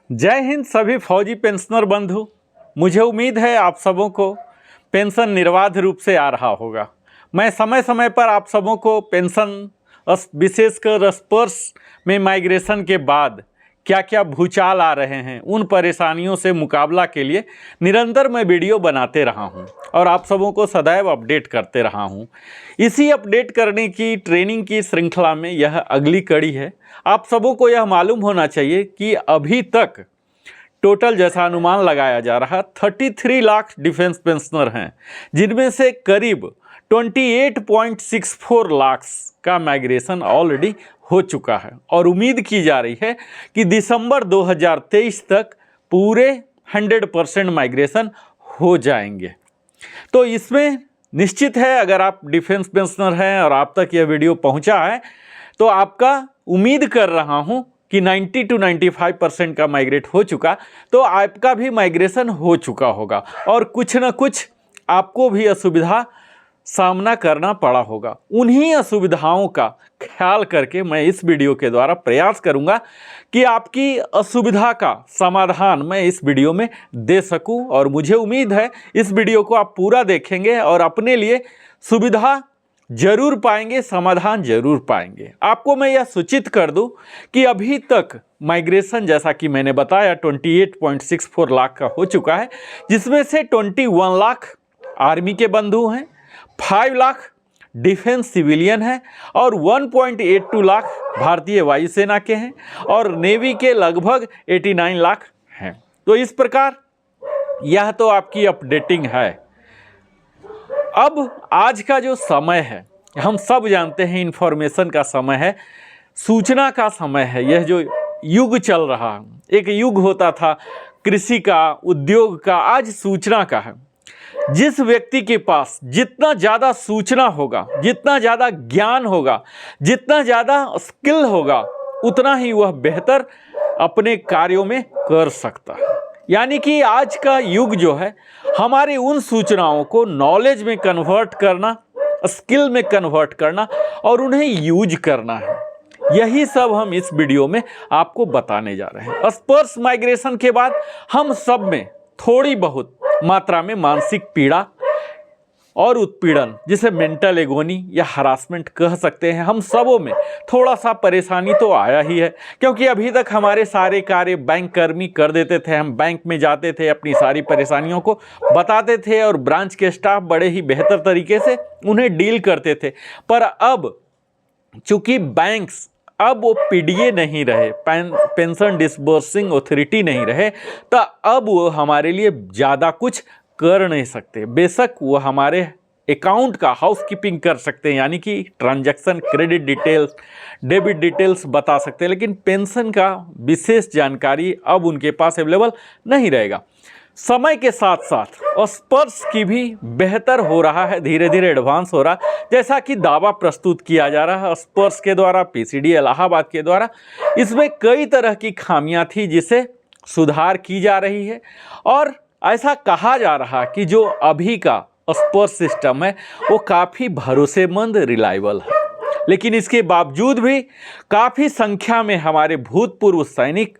जय हिंद सभी फौजी पेंशनर बंधु। मुझे उम्मीद है आप सबों को पेंशन निर्बाध रूप से आ रहा होगा। मैं समय समय पर आप सबों को पेंशन विशेषकर स्पर्श में माइग्रेशन के बाद क्या क्या भूचाल आ रहे हैं, उन परेशानियों से मुकाबला के लिए निरंतर मैं वीडियो बनाते रहा हूं और आप सबों को सदैव अपडेट करते रहा हूं। इसी अपडेट करने की ट्रेनिंग की श्रृंखला में यह अगली कड़ी है। आप सबों को यह मालूम होना चाहिए कि अभी तक टोटल जैसा अनुमान लगाया जा रहा 33 लाख डिफेंस पेंशनर हैं, जिनमें से करीब 28.64 लाख का माइग्रेशन ऑलरेडी हो चुका है और उम्मीद की जा रही है कि दिसंबर 2023 तक पूरे 100% माइग्रेशन हो जाएंगे। तो इसमें निश्चित है, अगर आप डिफेंस पेंशनर हैं और आप तक यह वीडियो पहुंचा है तो आपका उम्मीद कर रहा हूं कि 90 to 95% का माइग्रेट हो चुका, तो आपका भी माइग्रेशन हो चुका होगा और कुछ न कुछ आपको भी असुविधा सामना करना पड़ा होगा। उन्हीं असुविधाओं का ख्याल करके मैं इस वीडियो के द्वारा प्रयास करूंगा कि आपकी असुविधा का समाधान मैं इस वीडियो में दे सकूं और मुझे उम्मीद है इस वीडियो को आप पूरा देखेंगे और अपने लिए सुविधा जरूर पाएंगे, समाधान जरूर पाएंगे। आपको मैं यह सूचित कर दूं कि अभी तक माइग्रेशन जैसा कि मैंने बताया 28.64 लाख का हो चुका है, जिसमें से 21 लाख आर्मी के बंधु हैं, 5 लाख डिफेंस सिविलियन हैं और 1.82 लाख भारतीय वायुसेना के हैं और नेवी के लगभग 89 लाख हैं। तो इस प्रकार यह तो आपकी अपडेटिंग है। अब आज का जो समय है, हम सब जानते हैं इंफॉर्मेशन का समय है, सूचना का समय है। यह जो युग चल रहा है, एक युग होता था कृषि का, उद्योग का, आज सूचना का है। जिस व्यक्ति के पास जितना ज़्यादा सूचना होगा, जितना ज़्यादा ज्ञान होगा, जितना ज़्यादा स्किल होगा, उतना ही वह बेहतर अपने कार्यों में कर सकता है। यानी कि आज का युग जो है, हमारी उन सूचनाओं को नॉलेज में कन्वर्ट करना, स्किल में कन्वर्ट करना और उन्हें यूज करना है। यही सब हम इस वीडियो में आपको बताने जा रहे हैं। स्पर्श माइग्रेशन के बाद हम सब में थोड़ी बहुत मात्रा में मानसिक पीड़ा और उत्पीड़न, जिसे मेंटल एगोनी या हरासमेंट कह सकते हैं, हम सबों में थोड़ा सा परेशानी तो आया ही है। क्योंकि अभी तक हमारे सारे कार्य बैंक कर्मी कर देते थे। हम बैंक में जाते थे, अपनी सारी परेशानियों को बताते थे और ब्रांच के स्टाफ बड़े ही बेहतर तरीके से उन्हें डील करते थे। पर अब चूंकि बैंक्स अब वो पीडीए नहीं रहे, पेंशन डिसबर्सिंग अथॉरिटी नहीं रहे, तो अब वो हमारे लिए ज़्यादा कुछ कर नहीं सकते। बेशक वो हमारे अकाउंट का हाउसकीपिंग कर सकते हैं, यानी कि transaction, credit details, debit details बता सकते हैं, लेकिन पेंशन का विशेष जानकारी अब उनके पास अवेलेबल नहीं रहेगा। समय के साथ साथ स्पर्श की भी बेहतर हो रहा है, धीरे धीरे एडवांस हो रहा है, जैसा कि दावा प्रस्तुत किया जा रहा है स्पर्श के द्वारा, पीसीडी इलाहाबाद के द्वारा। इसमें कई तरह की खामियां थी जिसे सुधार की जा रही है और ऐसा कहा जा रहा कि जो अभी का स्पर्श सिस्टम है वो काफ़ी भरोसेमंद, रिलायबल है। लेकिन इसके बावजूद भी काफ़ी संख्या में हमारे भूतपूर्व सैनिक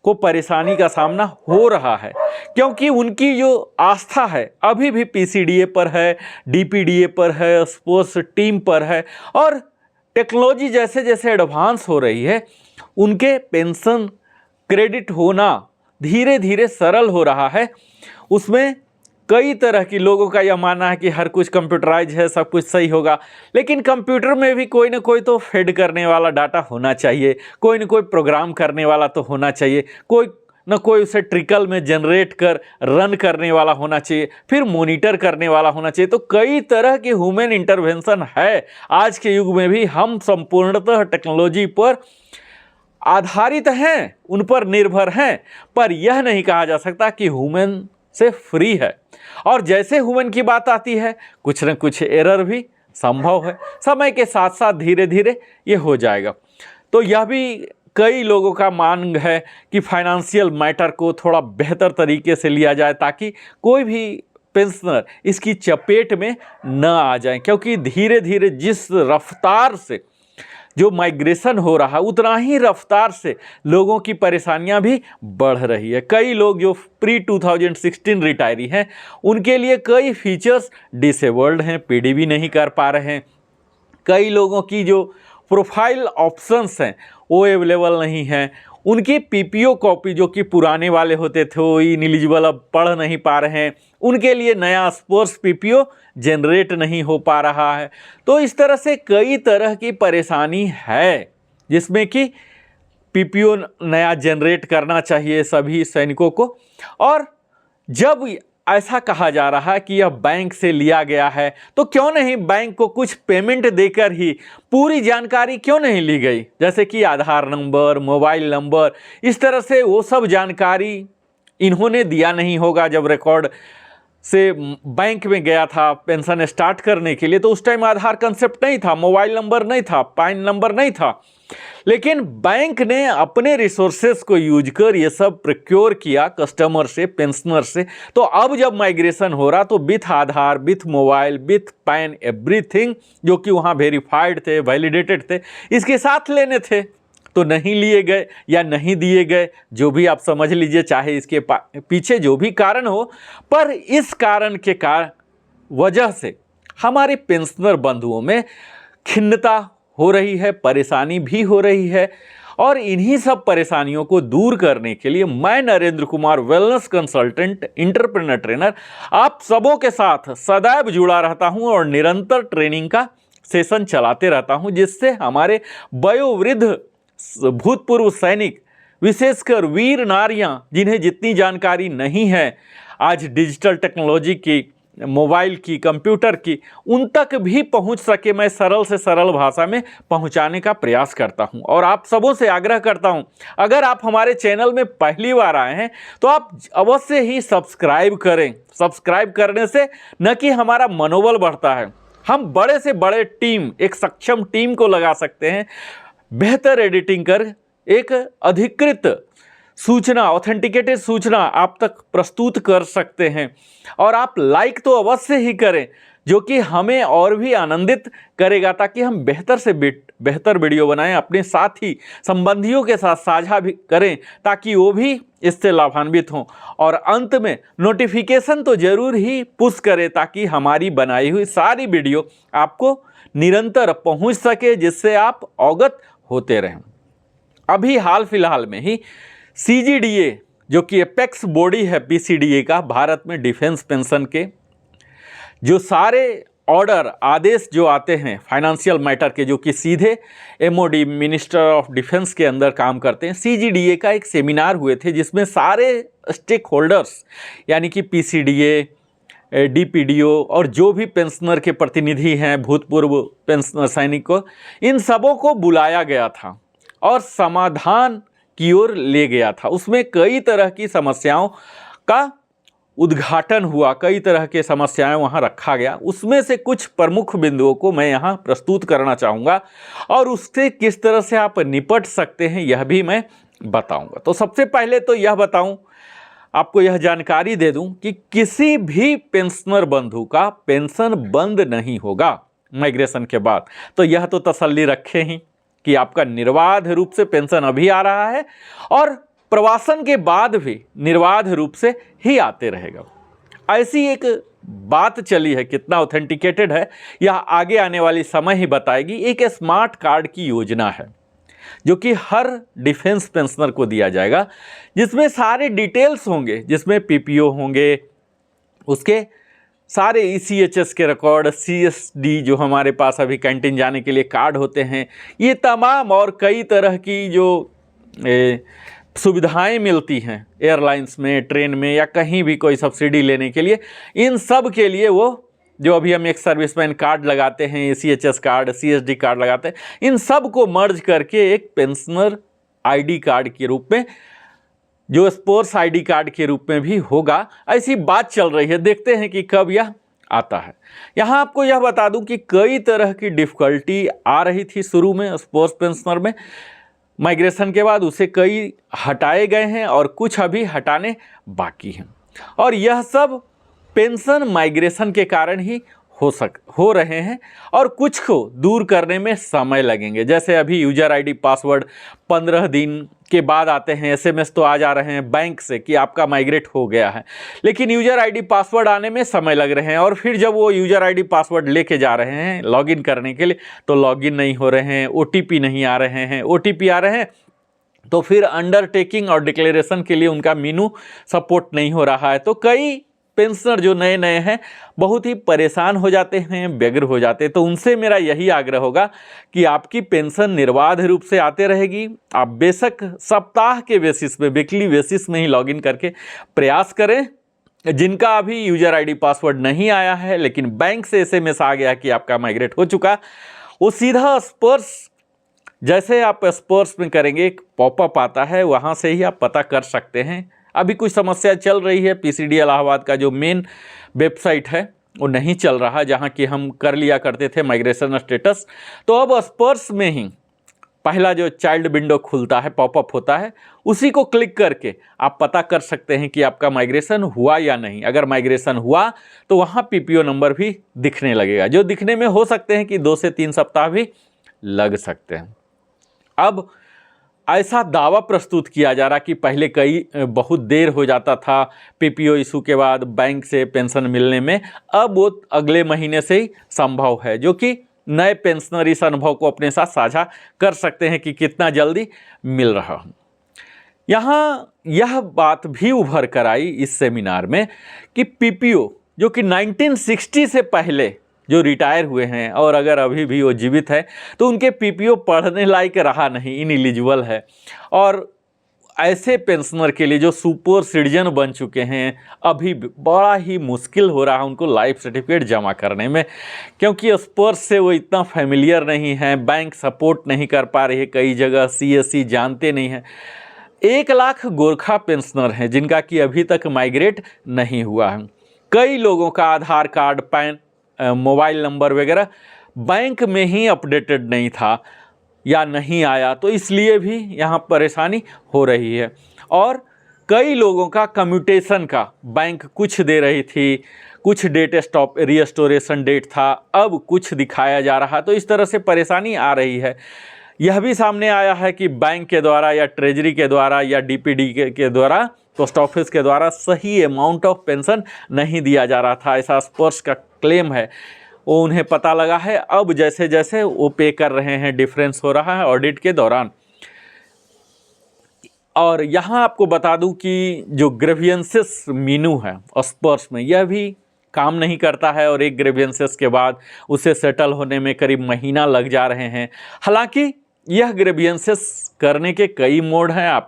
को परेशानी का सामना हो रहा है, क्योंकि उनकी जो आस्था है अभी भी पीसीडीए पर है, डीपीडीए पर है, स्पोर्ट्स टीम पर है और टेक्नोलॉजी जैसे जैसे एडवांस हो रही है, उनके पेंशन क्रेडिट होना धीरे धीरे सरल हो रहा है। उसमें कई तरह की लोगों का यह मानना है कि हर कुछ कंप्यूटराइज है, सब कुछ सही होगा, लेकिन कंप्यूटर में भी कोई ना कोई तो फेड करने वाला डाटा होना चाहिए, कोई ना कोई प्रोग्राम करने वाला तो होना चाहिए, कोई ना कोई उसे ट्रिकल में जनरेट कर रन करने वाला होना चाहिए, फिर मॉनिटर करने वाला होना चाहिए। तो कई तरह की ह्यूमन इंटरवेंशन है। आज के युग में भी हम संपूर्णतः टेक्नोलॉजी पर आधारित हैं, उन पर निर्भर हैं, पर यह नहीं कहा जा सकता कि ह्यूमन से फ्री है। और जैसे ह्यूमन की बात आती है, कुछ न कुछ एरर भी संभव है। समय के साथ साथ धीरे धीरे ये हो जाएगा। तो यह भी कई लोगों का मांग है कि फाइनेंशियल मैटर को थोड़ा बेहतर तरीके से लिया जाए, ताकि कोई भी पेंशनर इसकी चपेट में न आ जाए। क्योंकि धीरे धीरे जिस रफ्तार से जो माइग्रेशन हो रहा है उतना ही रफ्तार से लोगों की परेशानियां भी बढ़ रही है। कई लोग जो प्री 2016 रिटायरी हैं उनके लिए कई फीचर्स डिसेबल्ड हैं, पीडीबी नहीं कर पा रहे हैं। कई लोगों की जो प्रोफाइल ऑप्शंस हैं वो अवेलेबल नहीं हैं। उनकी पीपीओ कॉपी जो कि पुराने वाले होते थे वो इनएलिजिबल अब पढ़ नहीं पा रहे हैं, उनके लिए नया स्पोर्ट्स पीपीओ जनरेट नहीं हो पा रहा है। तो इस तरह से कई तरह की परेशानी है जिसमें कि पीपीओ नया जनरेट करना चाहिए सभी सैनिकों को। और जब ऐसा कहा जा रहा है कि यह बैंक से लिया गया है तो क्यों नहीं बैंक को कुछ पेमेंट देकर ही पूरी जानकारी क्यों नहीं ली गई, जैसे कि आधार नंबर, मोबाइल नंबर, इस तरह से वो सब जानकारी इन्होंने दिया नहीं होगा। जब रिकॉर्ड से बैंक में गया था पेंशन स्टार्ट करने के लिए तो उस टाइम आधार कंसेप्ट नहीं था, मोबाइल नंबर नहीं था, पैन नंबर नहीं था, लेकिन बैंक ने अपने रिसोर्सेस को यूज कर ये सब प्रोक्योर किया कस्टमर से, पेंशनर से। तो अब जब माइग्रेशन हो रहा तो with Aadhaar, with mobile, with pan, everything जो कि वहाँ वेरीफाइड थे, वैलिडेटेड थे, इसके साथ लेने थे तो नहीं लिए गए या नहीं दिए गए, जो भी आप समझ लीजिए, चाहे इसके पीछे जो भी कारण हो। पर इस कारण के वजह से हमारे पेंशनर बंधुओं में खिन्नता हो रही है, परेशानी भी हो रही है। और इन्हीं सब परेशानियों को दूर करने के लिए मैं Narendra Kumar, wellness consultant, entrepreneur trainer, आप सबों के साथ सदैव जुड़ा रहता हूं और निरंतर ट्रेनिंग का सेशन चलाते रहता हूं, जिससे हमारे वयोवृद्ध भूतपूर्व सैनिक, विशेषकर वीर नारियां जिन्हें जितनी जानकारी नहीं है आज डिजिटल टेक्नोलॉजी की, मोबाइल की, कंप्यूटर की, उन तक भी पहुंच सके, मैं सरल से सरल भाषा में पहुंचाने का प्रयास करता हूं। और आप सबों से आग्रह करता हूं, अगर आप हमारे चैनल में पहली बार आए हैं तो आप अवश्य ही सब्सक्राइब करें। सब्सक्राइब करने से न कि हमारा मनोबल बढ़ता है, हम बड़े से बड़े टीम, एक सक्षम टीम को लगा सकते हैं, बेहतर एडिटिंग कर एक अधिकृत सूचना, ऑथेंटिकेटेड सूचना आप तक प्रस्तुत कर सकते हैं। और आप लाइक तो अवश्य ही करें, जो कि हमें और भी आनंदित करेगा, ताकि हम बेहतर से बेहतर वीडियो बनाएं, अपने साथी संबंधियों के साथ साझा भी करें ताकि वो भी इससे लाभान्वित हों। और अंत में नोटिफिकेशन तो जरूर ही पुश करें ताकि हमारी बनाई हुई सारी वीडियो आपको निरंतर पहुंच सके, जिससे आप अवगत होते रहें। अभी हाल फिलहाल में ही CGDA जो कि एपेक्स बॉडी है PCDA का, भारत में डिफेंस पेंशन के जो सारे ऑर्डर, आदेश जो आते हैं फाइनेंशियल मैटर के, जो कि सीधे MOD, मिनिस्टर ऑफ डिफेंस के अंदर काम करते हैं, CGDA का एक सेमिनार हुए थे जिसमें सारे स्टेक होल्डर्स यानी कि PCDA, DPDO और जो भी पेंशनर के प्रतिनिधि हैं, भूतपूर्व पेंशनर सैनिकों, इन सबों को बुलाया गया था और समाधान की ओर ले गया था। उसमें कई तरह की समस्याओं का उद्घाटन हुआ, कई तरह के समस्याएं वहां रखा गया। उसमें से कुछ प्रमुख बिंदुओं को मैं यहां प्रस्तुत करना चाहूँगा और उससे किस तरह से आप निपट सकते हैं यह भी मैं बताऊंगा। तो सबसे पहले तो यह बताऊं, आपको यह जानकारी दे दूं कि किसी भी पेंशनर बंधु का पेंशन बंद नहीं होगा माइग्रेशन के बाद। तो यह तो तसल्ली रखें ही कि आपका निर्बाध रूप से पेंशन अभी आ रहा है और प्रवासन के बाद भी निर्बाध रूप से ही आते रहेगा। ऐसी एक बात चली है, कितना ऑथेंटिकेटेड है यह आगे आने वाली समय ही बताएगी। एक स्मार्ट कार्ड की योजना है जो कि हर डिफेंस पेंशनर को दिया जाएगा, जिसमें सारे डिटेल्स होंगे, जिसमें PPO होंगे, उसके सारे ECHS के रिकॉर्ड, CSD जो हमारे पास अभी कैंटीन जाने के लिए कार्ड होते हैं, ये तमाम और कई तरह की जो सुविधाएं मिलती हैं एयरलाइंस में, ट्रेन में या कहीं भी कोई सब्सिडी लेने के लिए, इन सब के लिए वो जो अभी हम एक सर्विसमैन कार्ड लगाते हैं, ECHS कार्ड, CSD कार्ड लगाते हैं, इन सब को मर्ज करके एक पेंशनर ID कार्ड के रूप में, जो स्पोर्ट्स ID कार्ड के रूप में भी होगा, ऐसी बात चल रही है। देखते हैं कि कब यह आता है। यहाँ आपको यह बता दूं कि कई तरह की डिफ़िकल्टी आ रही थी शुरू में स्पोर्ट्स पेंशनर में, माइग्रेशन के बाद उसे कई हटाए गए हैं और कुछ अभी हटाने बाकी हैं। और यह सब पेंशन माइग्रेशन के कारण ही हो रहे हैं और कुछ को दूर करने में समय लगेंगे। जैसे अभी यूजर आईडी पासवर्ड 15 दिन के बाद आते हैं, एसएमएस तो आ जा रहे हैं बैंक से कि आपका माइग्रेट हो गया है, लेकिन यूजर आईडी पासवर्ड आने में समय लग रहे हैं। और फिर जब वो यूजर आईडी पासवर्ड लेके जा रहे हैं लॉगिन करने के लिए तो लॉगिन नहीं हो रहे हैं, ओटीपी नहीं आ रहे हैं, ओटीपी आ रहे हैं तो फिर अंडरटेकिंग और डिक्लेरेशन के लिए उनका मेनू सपोर्ट नहीं हो रहा है। तो कई पेंशनर जो नए नए हैं बहुत ही परेशान हो जाते हैं, व्यग्र हो जाते हैं। तो उनसे मेरा यही आग्रह होगा कि आपकी पेंशन निर्बाध रूप से आते रहेगी। आप बेशक सप्ताह के बेसिस पे, वीकली बेसिस में ही लॉगिन करके प्रयास करें। जिनका अभी यूजर आईडी पासवर्ड नहीं आया है लेकिन बैंक से एसएमएस आ गया कि आपका माइग्रेट हो चुका, वो सीधा स्पर्श, जैसे आप स्पर्श में करेंगे एक पॉपअप आता है, वहाँ से ही आप पता कर सकते हैं। अभी कुछ समस्या चल रही है, पीसीडी इलाहाबाद का जो मेन वेबसाइट है वो नहीं चल रहा, जहाँ कि हम कर लिया करते थे माइग्रेशन स्टेटस। तो अब स्पर्श में ही पहला जो चाइल्ड विंडो खुलता है, पॉपअप होता है, उसी को क्लिक करके आप पता कर सकते हैं कि आपका माइग्रेशन हुआ या नहीं। अगर माइग्रेशन हुआ तो वहाँ पीपीओ नंबर भी दिखने लगेगा, जो दिखने में हो सकते हैं कि 2 से 3 सप्ताह भी लग सकते हैं। अब ऐसा दावा प्रस्तुत किया जा रहा कि पहले बहुत देर हो जाता था पीपीओ इशू के बाद बैंक से पेंशन मिलने में, अब वो अगले महीने से ही संभव है, जो कि नए पेंशनर इस अनुभव को अपने साथ साझा कर सकते हैं कि कितना जल्दी मिल रहा है। यहाँ यह बात भी उभर कर आई इस सेमिनार में कि पीपीओ जो कि 1960 से पहले जो रिटायर हुए हैं और अगर अभी भी वो जीवित है तो उनके पीपीओ पढ़ने लायक रहा नहीं, इनएलिजिबल है। और ऐसे पेंशनर के लिए जो सुपर सिटीजन बन चुके हैं अभी बड़ा ही मुश्किल हो रहा है उनको लाइफ सर्टिफिकेट जमा करने में, क्योंकि स्पर्श से वो इतना फेमिलियर नहीं है, बैंक सपोर्ट नहीं कर पा रही है, कई जगह सीएससी जानते नहीं हैं। 1 लाख गोरखा पेंशनर हैं जिनका कि अभी तक माइग्रेट नहीं हुआ है। कई लोगों का आधार कार्ड, पैन, मोबाइल नंबर वगैरह बैंक में ही अपडेटेड नहीं था या नहीं आया, तो इसलिए भी यहाँ परेशानी हो रही है। और कई लोगों का कम्यूटेशन का बैंक कुछ दे रही थी, कुछ डेट स्टॉप रीस्टोरेशन डेट था, अब कुछ दिखाया जा रहा, तो इस तरह से परेशानी आ रही है। यह भी सामने आया है कि बैंक के द्वारा या ट्रेजरी के द्वारा या डीपीडी के द्वारा, पोस्ट ऑफिस के द्वारा सही अमाउंट ऑफ पेंशन नहीं दिया जा रहा था, ऐसा स्पर्श का क्लेम है। वो उन्हें पता लगा है, अब जैसे जैसे वो पे कर रहे हैं डिफरेंस हो रहा है ऑडिट के दौरान। और यहाँ आपको बता दूं कि जो ग्रेवियंसेस मीनू है स्पर्श में, यह भी काम नहीं करता है और एक ग्रेवियंसेस के बाद उसे सेटल होने में करीब महीना लग जा रहे हैं। हालांकि यह ग्रेवियंसेस करने के कई मोड हैं। आप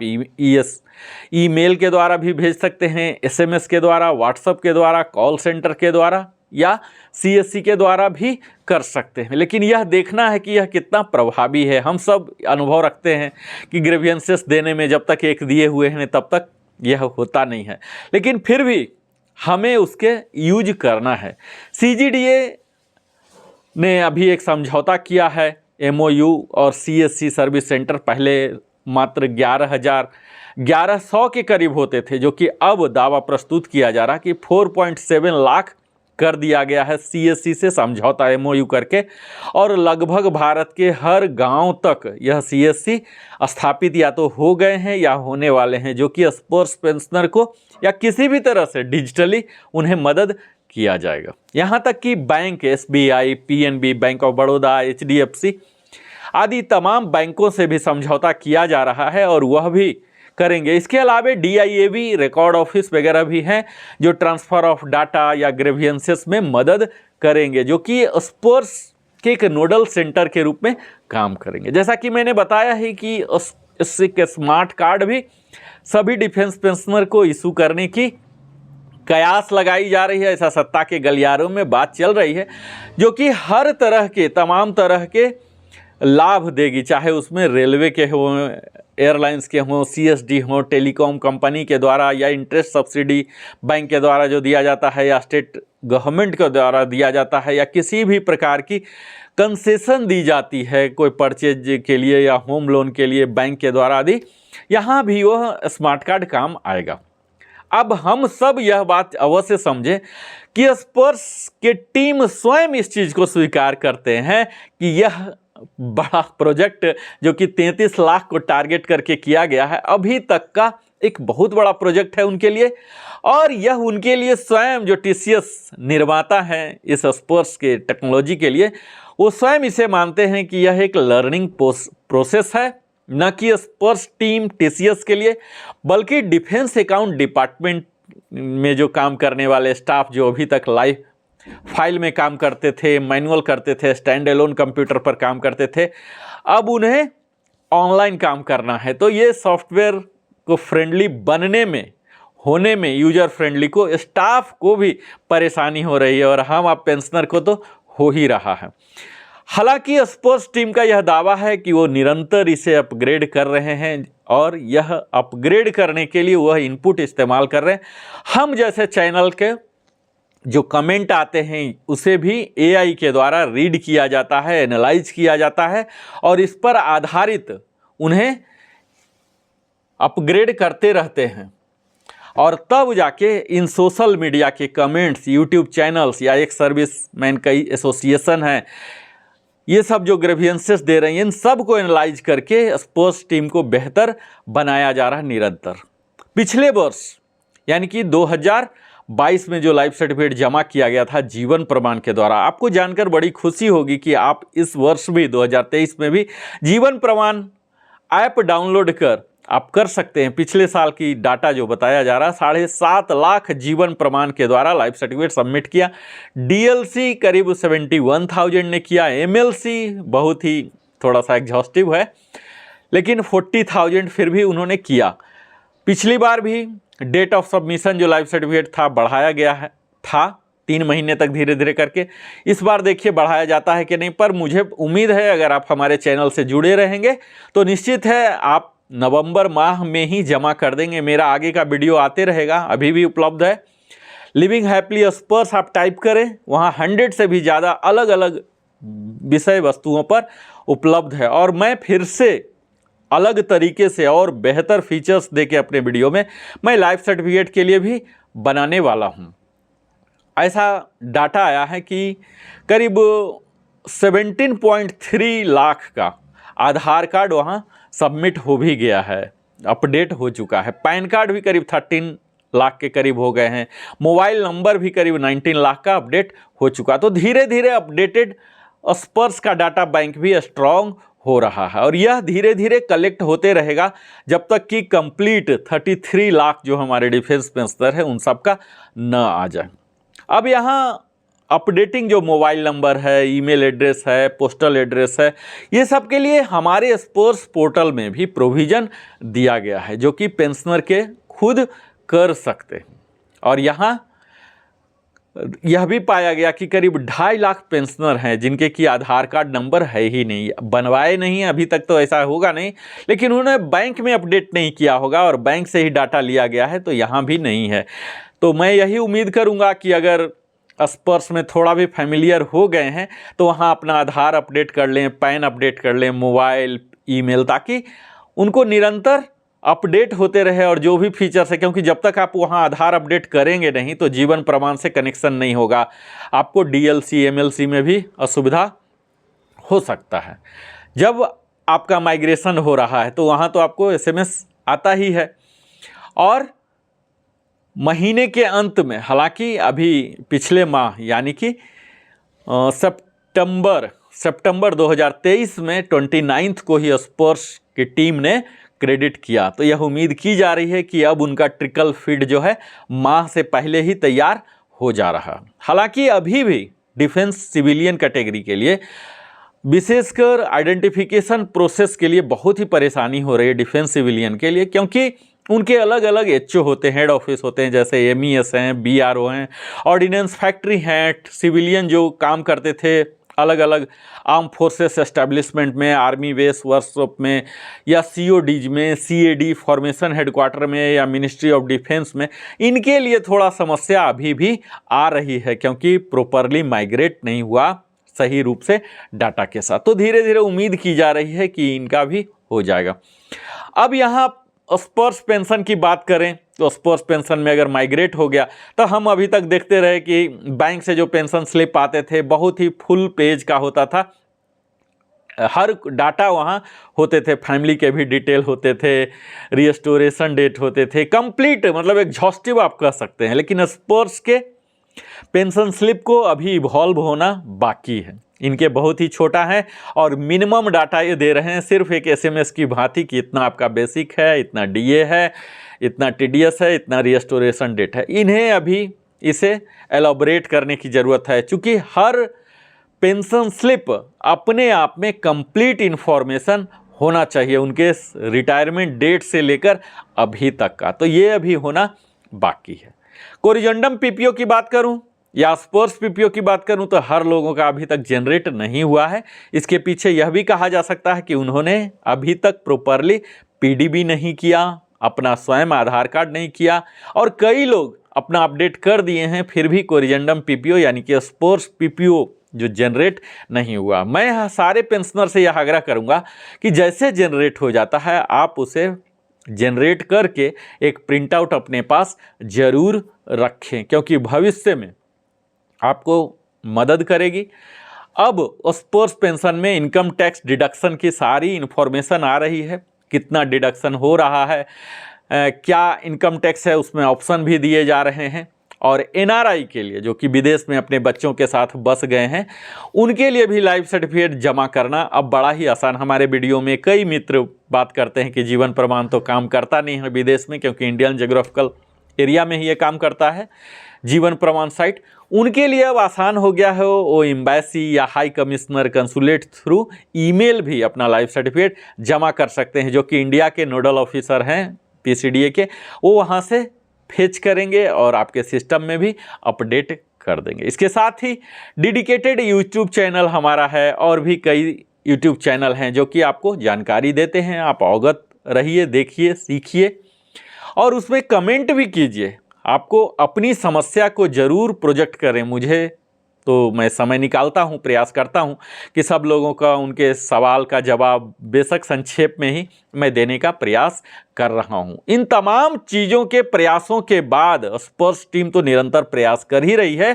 ईमेल के द्वारा भी भेज सकते हैं, एसएमएस के द्वारा, व्हाट्सएप के द्वारा, कॉल सेंटर के द्वारा या सीएससी के द्वारा भी कर सकते हैं। लेकिन यह देखना है कि यह कितना प्रभावी है। हम सब अनुभव रखते हैं कि ग्रेवियंसेस देने में जब तक एक दिए हुए हैं तब तक यह होता नहीं है, लेकिन फिर भी हमें उसके यूज करना है। सीजीडीए ने अभी एक समझौता किया है, एमओयू और सीएससी सर्विस सेंटर पहले मात्र 11,100 के करीब होते थे, जो कि अब दावा प्रस्तुत किया जा रहा कि 4.7 लाख कर दिया गया है सीएससी से समझौता एमओयू करके। और लगभग भारत के हर गांव तक यह सीएससी स्थापित या तो हो गए हैं या होने वाले हैं, जो कि स्पर्श पेंशनर को या किसी भी तरह से डिजिटली उन्हें मदद किया जाएगा। यहाँ तक कि bank, SBI, PNB, bank of Baroda, HDFC आदि तमाम बैंकों से भी समझौता किया जा रहा है और वह भी करेंगे। इसके अलावा डीआईएबी, रिकॉर्ड ऑफिस वगैरह भी हैं जो ट्रांसफ़र ऑफ डाटा या ग्रेवियंसेस में मदद करेंगे, जो कि स्पर्श के एक नोडल सेंटर के रूप में काम करेंगे। जैसा कि मैंने बताया है कि इसके स्मार्ट कार्ड भी सभी डिफेंस पेंशनर को इशू करने की कयास लगाई जा रही है, ऐसा सत्ता के गलियारों में बात चल रही है, जो कि हर तरह के तमाम तरह के लाभ देगी, चाहे उसमें रेलवे के हों, एयरलाइंस के हों, सीएसडी हों, टेलीकॉम कंपनी के द्वारा या इंटरेस्ट सब्सिडी बैंक के द्वारा जो दिया जाता है या स्टेट गवर्नमेंट के द्वारा दिया जाता है या किसी भी प्रकार की कंसेशन दी जाती है कोई परचेज के लिए या होम लोन के लिए बैंक के द्वारा आदि, यहाँ भी वह स्मार्ट कार्ड काम आएगा। अब हम सब यह बात अवश्य समझें कि स्पर्स के टीम स्वयं इस चीज़ को स्वीकार करते हैं कि यह बड़ा प्रोजेक्ट जो कि 33 लाख को टारगेट करके किया गया है, अभी तक का एक बहुत बड़ा प्रोजेक्ट है उनके लिए। और यह उनके लिए स्वयं जो टीसीएस निर्माता हैं इस स्पर्स के टेक्नोलॉजी के लिए, वो स्वयं इसे मानते हैं कि यह एक लर्निंग प्रोसेस है, न कि स्पर्स टीम टीसीएस के लिए, बल्कि डिफेंस अकाउंट डिपार्टमेंट में जो काम करने वाले स्टाफ जो अभी तक लाइव फाइल में काम करते थे, मैनुअल करते थे, स्टैंड एलोन कंप्यूटर पर काम करते थे, अब उन्हें ऑनलाइन काम करना है। तो ये सॉफ्टवेयर को फ्रेंडली बनने में, होने में, यूजर फ्रेंडली को, स्टाफ को भी परेशानी हो रही है और हम आप पेंशनर को तो हो ही रहा है। हालांकि स्पर्स टीम का यह दावा है कि वो निरंतर इसे अपग्रेड कर रहे हैं और यह अपग्रेड करने के लिए वह इनपुट इस्तेमाल कर रहे हैं। हम जैसे चैनल के जो कमेंट आते हैं उसे भी एआई के द्वारा रीड किया जाता है, एनालाइज किया जाता है और इस पर आधारित उन्हें अपग्रेड करते रहते हैं। और तब जाके इन सोशल मीडिया के कमेंट्स, यूट्यूब चैनल्स या एक सर्विसमैन कई एसोसिएशन है, ये सब जो ग्रीवेंसेस दे रही हैं, इन सब को एनालाइज करके स्पर्स टीम को बेहतर बनाया जा रहा है निरंतर। पिछले वर्ष यानी कि 2022 में जो लाइफ सर्टिफिकेट जमा किया गया था जीवन प्रमाण के द्वारा, आपको जानकर बड़ी खुशी होगी कि आप इस वर्ष भी 2023 में भी जीवन प्रमाण ऐप डाउनलोड कर आप कर सकते हैं। पिछले साल की डाटा जो बताया जा रहा है, 7.5 लाख जीवन प्रमाण के द्वारा लाइफ सर्टिफिकेट सबमिट किया। डीएलसी करीब 71,000 ने किया। एमएलसी बहुत ही थोड़ा सा एग्जॉस्टिव है, लेकिन 40,000 फिर भी उन्होंने किया। पिछली बार भी डेट ऑफ सबमिशन जो लाइफ सर्टिफिकेट था बढ़ाया गया है, था 3 महीने तक धीरे धीरे करके। इस बार देखिए बढ़ाया जाता है कि नहीं, पर मुझे उम्मीद है अगर आप हमारे चैनल से जुड़े रहेंगे तो निश्चित है आप नवंबर माह में ही जमा कर देंगे। मेरा आगे का वीडियो आते रहेगा, अभी भी उपलब्ध है। लिविंग हैप्पीली स्पर्स आप टाइप करें, वहाँ 100 से भी ज़्यादा अलग अलग विषय वस्तुओं पर उपलब्ध है। और मैं फिर से अलग तरीके से और बेहतर फीचर्स देके अपने वीडियो में मैं लाइफ सर्टिफिकेट के लिए भी बनाने वाला हूँ। ऐसा डाटा आया है कि करीब 17.3 लाख का आधार कार्ड वहाँ सबमिट हो भी गया है, अपडेट हो चुका है। पैन कार्ड भी करीब 13 लाख के करीब हो गए हैं। मोबाइल नंबर भी करीब 19 लाख का अपडेट हो चुका। तो धीरे धीरे अपडेटेड स्पर्स का डाटा बैंक भी स्ट्रॉन्ग हो रहा है और यह धीरे धीरे कलेक्ट होते रहेगा जब तक कि कंप्लीट 33 लाख जो हमारे डिफेंस पेंशनर है उन सब का न आ जाए। अब यहाँ अपडेटिंग जो मोबाइल नंबर है, ईमेल एड्रेस है, पोस्टल एड्रेस है, ये सब के लिए हमारे स्पर्स पोर्टल में भी प्रोविज़न दिया गया है जो कि पेंशनर के खुद कर सकते हैं। और यहाँ यह भी पाया गया कि करीब 2.5 लाख पेंशनर हैं जिनके कि आधार कार्ड नंबर है ही नहीं, बनवाए नहीं अभी तक, तो ऐसा होगा नहीं, लेकिन उन्होंने बैंक में अपडेट नहीं किया होगा और बैंक से ही डाटा लिया गया है, तो यहाँ भी नहीं है। तो मैं यही उम्मीद करूँगा कि अगर स्पर्स में थोड़ा भी फैमिलियर हो गए हैं तो वहाँ अपना आधार अपडेट कर लें, पैन अपडेट कर लें, मोबाइल, ईमेल, ताकि उनको निरंतर अपडेट होते रहे और जो भी फीचर्स है, क्योंकि जब तक आप वहाँ आधार अपडेट करेंगे नहीं तो जीवन प्रमाण से कनेक्शन नहीं होगा। आपको डीएलसी, एमएलसी में भी असुविधा हो सकता है। जब आपका माइग्रेशन हो रहा है तो वहाँ तो आपको एसएमएस आता ही है। और महीने के अंत में, हालांकि अभी पिछले माह यानी कि सितंबर 2023 में 29 को ही स्पर्स की टीम ने क्रेडिट किया। तो यह उम्मीद की जा रही है कि अब उनका ट्रिकल फीड जो है माह से पहले ही तैयार हो जा रहा है। हालांकि अभी भी डिफेंस सिविलियन कैटेगरी के लिए विशेषकर आइडेंटिफिकेशन प्रोसेस के लिए बहुत ही परेशानी हो रही है डिफेंस सिविलियन के लिए, क्योंकि उनके अलग अलग एचओ होते हैं, हेड ऑफिस होते हैं, जैसे एमईएस हैं, बीआरओ हैं, ऑर्डिनेंस फैक्ट्री हैं, सिविलियन जो काम करते थे अलग अलग आर्म फोर्सेस एस्टेब्लिशमेंट में, आर्मी बेस वर्कशॉप में, या सीओडीज में, सीएडी फॉर्मेशन हेडक्वार्टर में, या मिनिस्ट्री ऑफ डिफेंस में, इनके लिए थोड़ा समस्या अभी भी आ रही है क्योंकि प्रॉपरली माइग्रेट नहीं हुआ सही रूप से डाटा के साथ। तो धीरे धीरे उम्मीद की जा रही है कि इनका भी हो जाएगा। अब यहाँ स्पर्स पेंशन की बात करें तो स्पोर्ट्स पेंशन में अगर माइग्रेट हो गया तो हम अभी तक देखते रहे कि बैंक से जो पेंशन स्लिप आते थे बहुत ही फुल पेज का होता था, हर डाटा वहाँ होते थे, फैमिली के भी डिटेल होते थे, रिस्टोरेशन डेट होते थे, कंप्लीट मतलब एग्जॉस्टिव आप कह सकते हैं। लेकिन स्पोर्ट्स के पेंशन स्लिप को अभी इवॉल्व होना बाकी है, इनके बहुत ही छोटा है और मिनिमम डाटा ये दे रहे हैं सिर्फ एक एसएमएस की भांति कि इतना आपका बेसिक है, इतना डीए है, इतना टीडीएस है, इतना रिस्टोरेशन डेट है। इन्हें अभी इसे एलॉबरेट करने की ज़रूरत है, क्योंकि हर पेंशन स्लिप अपने आप में कंप्लीट इन्फॉर्मेशन होना चाहिए उनके रिटायरमेंट डेट से लेकर अभी तक का, तो ये अभी होना बाकी है। कोरिजेंडम पीपीओ की बात करूं या स्पोर्ट्स पीपीओ की बात करूं तो हर लोगों का अभी तक जनरेट नहीं हुआ है। इसके पीछे यह भी कहा जा सकता है कि उन्होंने अभी तक प्रॉपरली पीडीबी नहीं किया, अपना स्वयं आधार कार्ड नहीं किया, और कई लोग अपना अपडेट कर दिए हैं फिर भी कोरिजेंडम पीपीओ यानी कि स्पोर्ट्स पीपीओ जो जनरेट नहीं हुआ। मैं सारे पेंशनर से यह आग्रह करूंगा कि जैसे जनरेट हो जाता है आप उसे जनरेट करके एक प्रिंट आउट अपने पास जरूर रखें, क्योंकि भविष्य में आपको मदद करेगी। अब स्पोर्ट्स पेंशन में इनकम टैक्स डिडक्शन की सारी इन्फॉर्मेशन आ रही है, कितना डिडक्शन हो रहा है, क्या इनकम टैक्स है, उसमें ऑप्शन भी दिए जा रहे हैं। और एनआरआई के लिए जो कि विदेश में अपने बच्चों के साथ बस गए हैं, उनके लिए भी लाइफ सर्टिफिकेट जमा करना अब बड़ा ही आसान। हमारे वीडियो में कई मित्र बात करते हैं कि जीवन प्रमाण तो काम करता नहीं है विदेश में, क्योंकि इंडियन ज्योग्राफिकल एरिया में ही ये काम करता है जीवन प्रमाण साइट। उनके लिए अब आसान हो गया है, वो एम्बेसी या high commissioner consulate through email भी अपना लाइफ सर्टिफिकेट जमा कर सकते हैं, जो कि इंडिया के नोडल ऑफिसर हैं पीसीडीए के, वो वहाँ से फेच करेंगे और आपके सिस्टम में भी अपडेट कर देंगे। इसके साथ ही डेडिकेटेड यूट्यूब चैनल हमारा है और भी कई यूट्यूब चैनल हैं जो कि आपको जानकारी देते हैं। आप अवगत रहिए, देखिए, सीखिए और उसमें कमेंट भी कीजिए। आपको अपनी समस्या को ज़रूर प्रोजेक्ट करें। मुझे तो मैं समय निकालता हूँ, प्रयास करता हूँ कि सब लोगों का उनके सवाल का जवाब बेशक संक्षेप में ही मैं देने का प्रयास कर रहा हूँ। इन तमाम चीज़ों के प्रयासों के बाद स्पोर्ट्स टीम तो निरंतर प्रयास कर ही रही है,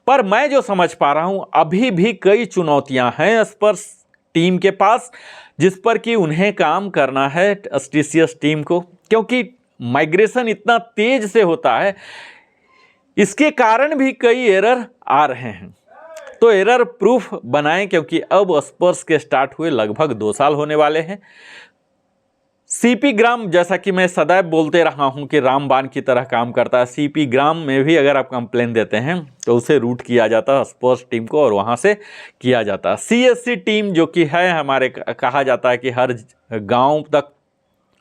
पर मैं जो समझ पा रहा हूँ अभी भी कई चुनौतियाँ हैं स्पोर्ट्स टीम के पास, जिस पर कि उन्हें काम करना है एसटीसीएस टीम को, क्योंकि माइग्रेशन इतना तेज से होता है। इसके कारण भी कई एरर आ रहे हैं, तो एरर प्रूफ बनाएं, क्योंकि अब स्पोर्ट्स के स्टार्ट हुए लगभग 2 साल होने वाले हैं। सीपी ग्राम, जैसा कि मैं सदैव बोलते रहा हूं कि रामबाण की तरह काम करता है। सीपी ग्राम में भी अगर आप कंप्लेन देते हैं तो उसे रूट किया जाता है स्पोर्ट्स टीम को और वहां से किया जाता है। सीएससी टीम जो कि है हमारे, कहा जाता है कि हर गांव तक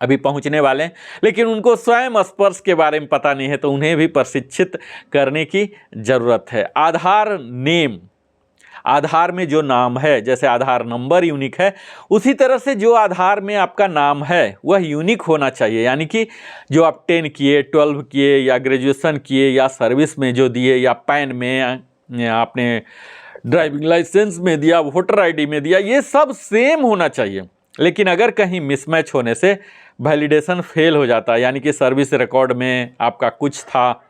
अभी पहुंचने वाले हैं, लेकिन उनको स्वयं स्पर्श के बारे में पता नहीं है, तो उन्हें भी प्रशिक्षित करने की ज़रूरत है। आधार नेम, आधार में जो नाम है, जैसे आधार नंबर यूनिक है, उसी तरह से जो आधार में आपका नाम है वह यूनिक होना चाहिए। यानी कि जो आप 10 किए, 12 किए या ग्रेजुएशन किए या सर्विस में जो दिए या पैन में या आपने ड्राइविंग लाइसेंस में दिया, वोटर आईडी में दिया, ये सब सेम होना चाहिए। लेकिन अगर कहीं मिसमैच होने से वैलिडेशन फेल हो जाता है, यानी कि सर्विस रिकॉर्ड में आपका कुछ था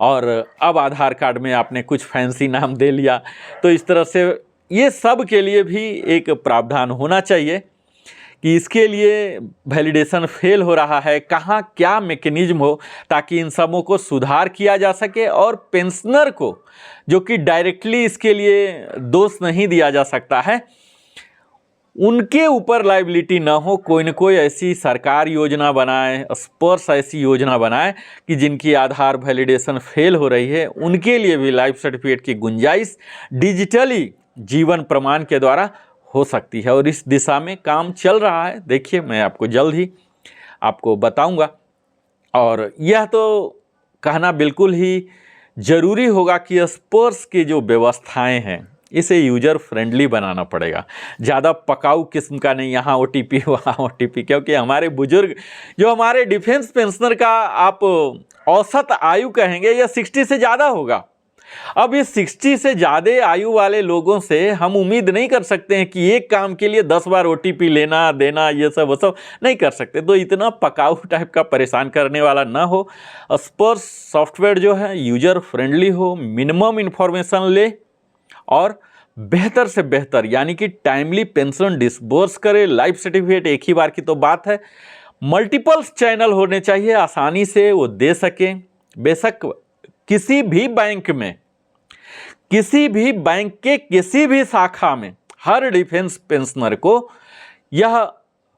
और अब आधार कार्ड में आपने कुछ फैंसी नाम दे लिया, तो इस तरह से ये सब के लिए भी एक प्रावधान होना चाहिए कि इसके लिए वैलिडेशन फेल हो रहा है, कहाँ क्या मैकेनिज्म हो, ताकि इन सबों को सुधार किया जा सके और पेंशनर को, जो कि डायरेक्टली इसके लिए दोष नहीं दिया जा सकता है, उनके ऊपर लाइबिलिटी ना हो। कोई न कोई ऐसी सरकार योजना बनाए, स्पर्श ऐसी योजना बनाए कि जिनकी आधार वैलिडेशन फेल हो रही है उनके लिए भी लाइफ सर्टिफिकेट की गुंजाइश डिजिटली जीवन प्रमाण के द्वारा हो सकती है, और इस दिशा में काम चल रहा है। देखिए, मैं आपको जल्द ही आपको बताऊंगा, और यह तो कहना बिल्कुल ही ज़रूरी होगा कि स्पर्श की जो व्यवस्थाएं हैं इसे यूजर फ्रेंडली बनाना पड़ेगा। ज़्यादा पकाऊ किस्म का नहीं, यहाँ ओटीपी वहाँ ओटीपी, क्योंकि हमारे बुजुर्ग, जो हमारे डिफेंस पेंशनर का आप औसत आयु कहेंगे या 60 से ज़्यादा होगा, अब इस 60 से ज़्यादा आयु वाले लोगों से हम उम्मीद नहीं कर सकते हैं कि एक काम के लिए 10 बार OTP लेना देना ये सब वो सब नहीं कर सकते। तो इतना पकाऊ टाइप का परेशान करने वाला ना हो। स्पर्श सॉफ्टवेयर जो है यूजर फ्रेंडली हो, मिनिमम इन्फॉर्मेशन ले और बेहतर से बेहतर यानी कि टाइमली पेंशन डिसबर्स करे। लाइफ सर्टिफिकेट एक ही बार की तो बात है, मल्टीपल्स चैनल होने चाहिए, आसानी से वो दे सकें। बेशक किसी भी बैंक में, किसी भी बैंक के किसी भी शाखा में हर डिफेंस पेंशनर को यह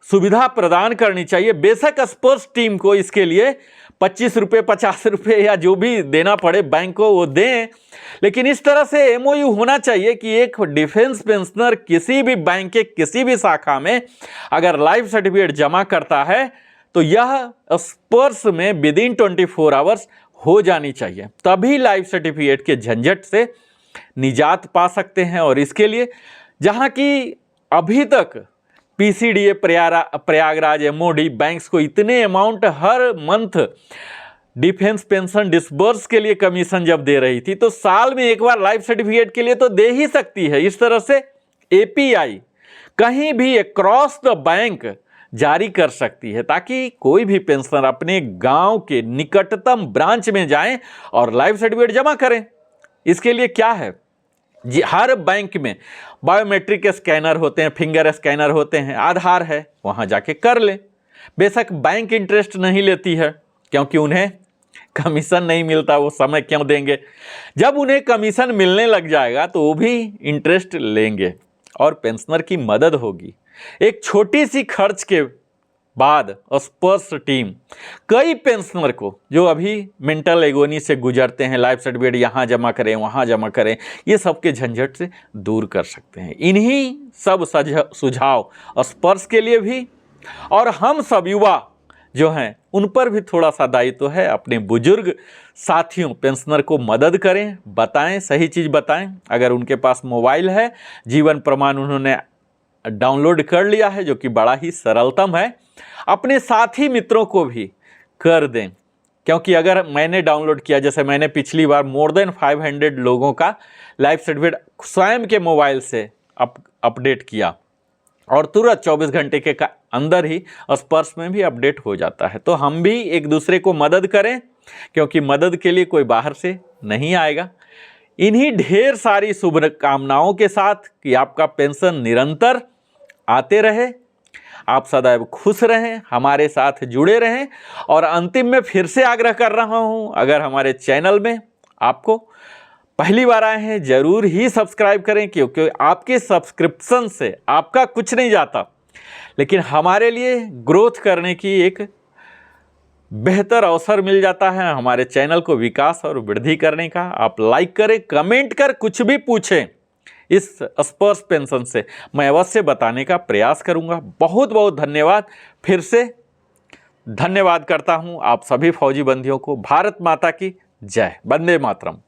सुविधा प्रदान करनी चाहिए। बेशक स्पर्श टीम को इसके लिए 25 रुपये 50 रुपये या जो भी देना पड़े बैंक को वो दें, लेकिन इस तरह से MOU होना चाहिए कि एक डिफेंस पेंशनर किसी भी बैंक के किसी भी शाखा में अगर लाइफ सर्टिफिकेट जमा करता है तो यह स्पर्श में विदिन 24 आवर्स हो जानी चाहिए, तभी लाइफ सर्टिफिकेट के झंझट से निजात पा सकते हैं। और इसके लिए जहां की अभी तक PCDA प्रयागराज MOD बैंक्स को इतने अमाउंट हर मंथ डिफेंस पेंशन डिसबर्स के लिए कमीशन जब दे रही थी, तो साल में एक बार लाइफ सर्टिफिकेट के लिए तो दे ही सकती है। इस तरह से API कहीं भी अक्रॉस द बैंक जारी कर सकती है ताकि कोई भी पेंशनर अपने गांव के निकटतम ब्रांच में जाएं और लाइफ सर्टिफिकेट जमा करें। इसके लिए क्या है जी, हर बैंक में बायोमेट्रिक स्कैनर होते हैं, फिंगर स्कैनर होते हैं, आधार है, वहां जाके कर ले। बेशक बैंक इंटरेस्ट नहीं लेती है क्योंकि उन्हें कमीशन नहीं मिलता, वो समय क्यों देंगे। जब उन्हें कमीशन मिलने लग जाएगा तो वो भी इंटरेस्ट लेंगे और पेंशनर की मदद होगी। एक छोटी सी खर्च के बाद स्पर्श टीम कई पेंशनर को जो अभी मेंटल एगोनी से गुजरते हैं, लाइफ सर्टिफिकेट यहाँ जमा करें वहाँ जमा करें, ये सब के झंझट से दूर कर सकते हैं। इन्हीं सब सुझाव स्पर्श के लिए भी और हम सब युवा जो हैं उन पर भी थोड़ा सा दायित्व है। अपने बुजुर्ग साथियों पेंशनर को मदद करें, बताएं, सही चीज़ बताएं। अगर उनके पास मोबाइल है, जीवन प्रमाण उन्होंने डाउनलोड कर लिया है जो कि बड़ा ही सरलतम है, अपने साथी मित्रों को भी कर दें। क्योंकि अगर मैंने डाउनलोड किया, जैसे मैंने पिछली बार मोर देन 500 लोगों का लाइफ सर्टिफिकेट स्वयं के मोबाइल से अपडेट किया और तुरंत 24 घंटे के अंदर ही स्पर्श में भी अपडेट हो जाता है। तो हम भी एक दूसरे को मदद करें क्योंकि मदद के लिए कोई बाहर से नहीं आएगा। इन्हीं ढेर सारी शुभकामनाओं के साथ कि आपका पेंशन निरंतर आते रहे, आप सदैव खुश रहें, हमारे साथ जुड़े रहें। और अंतिम में फिर से आग्रह कर रहा हूं, अगर हमारे चैनल में आपको पहली बार आए हैं जरूर ही सब्सक्राइब करें, क्योंकि आपके सब्सक्रिप्शन से आपका कुछ नहीं जाता, लेकिन हमारे लिए ग्रोथ करने की एक बेहतर अवसर मिल जाता है, हमारे चैनल को विकास और वृद्धि करने का। आप लाइक करें, कमेंट कर कुछ भी पूछें, इस स्पर्श पेंशन से मैं अवश्य बताने का प्रयास करूंगा। बहुत बहुत धन्यवाद। फिर से धन्यवाद करता हूं आप सभी फौजी बंधियों को। भारत माता की जय। वंदे मातरम।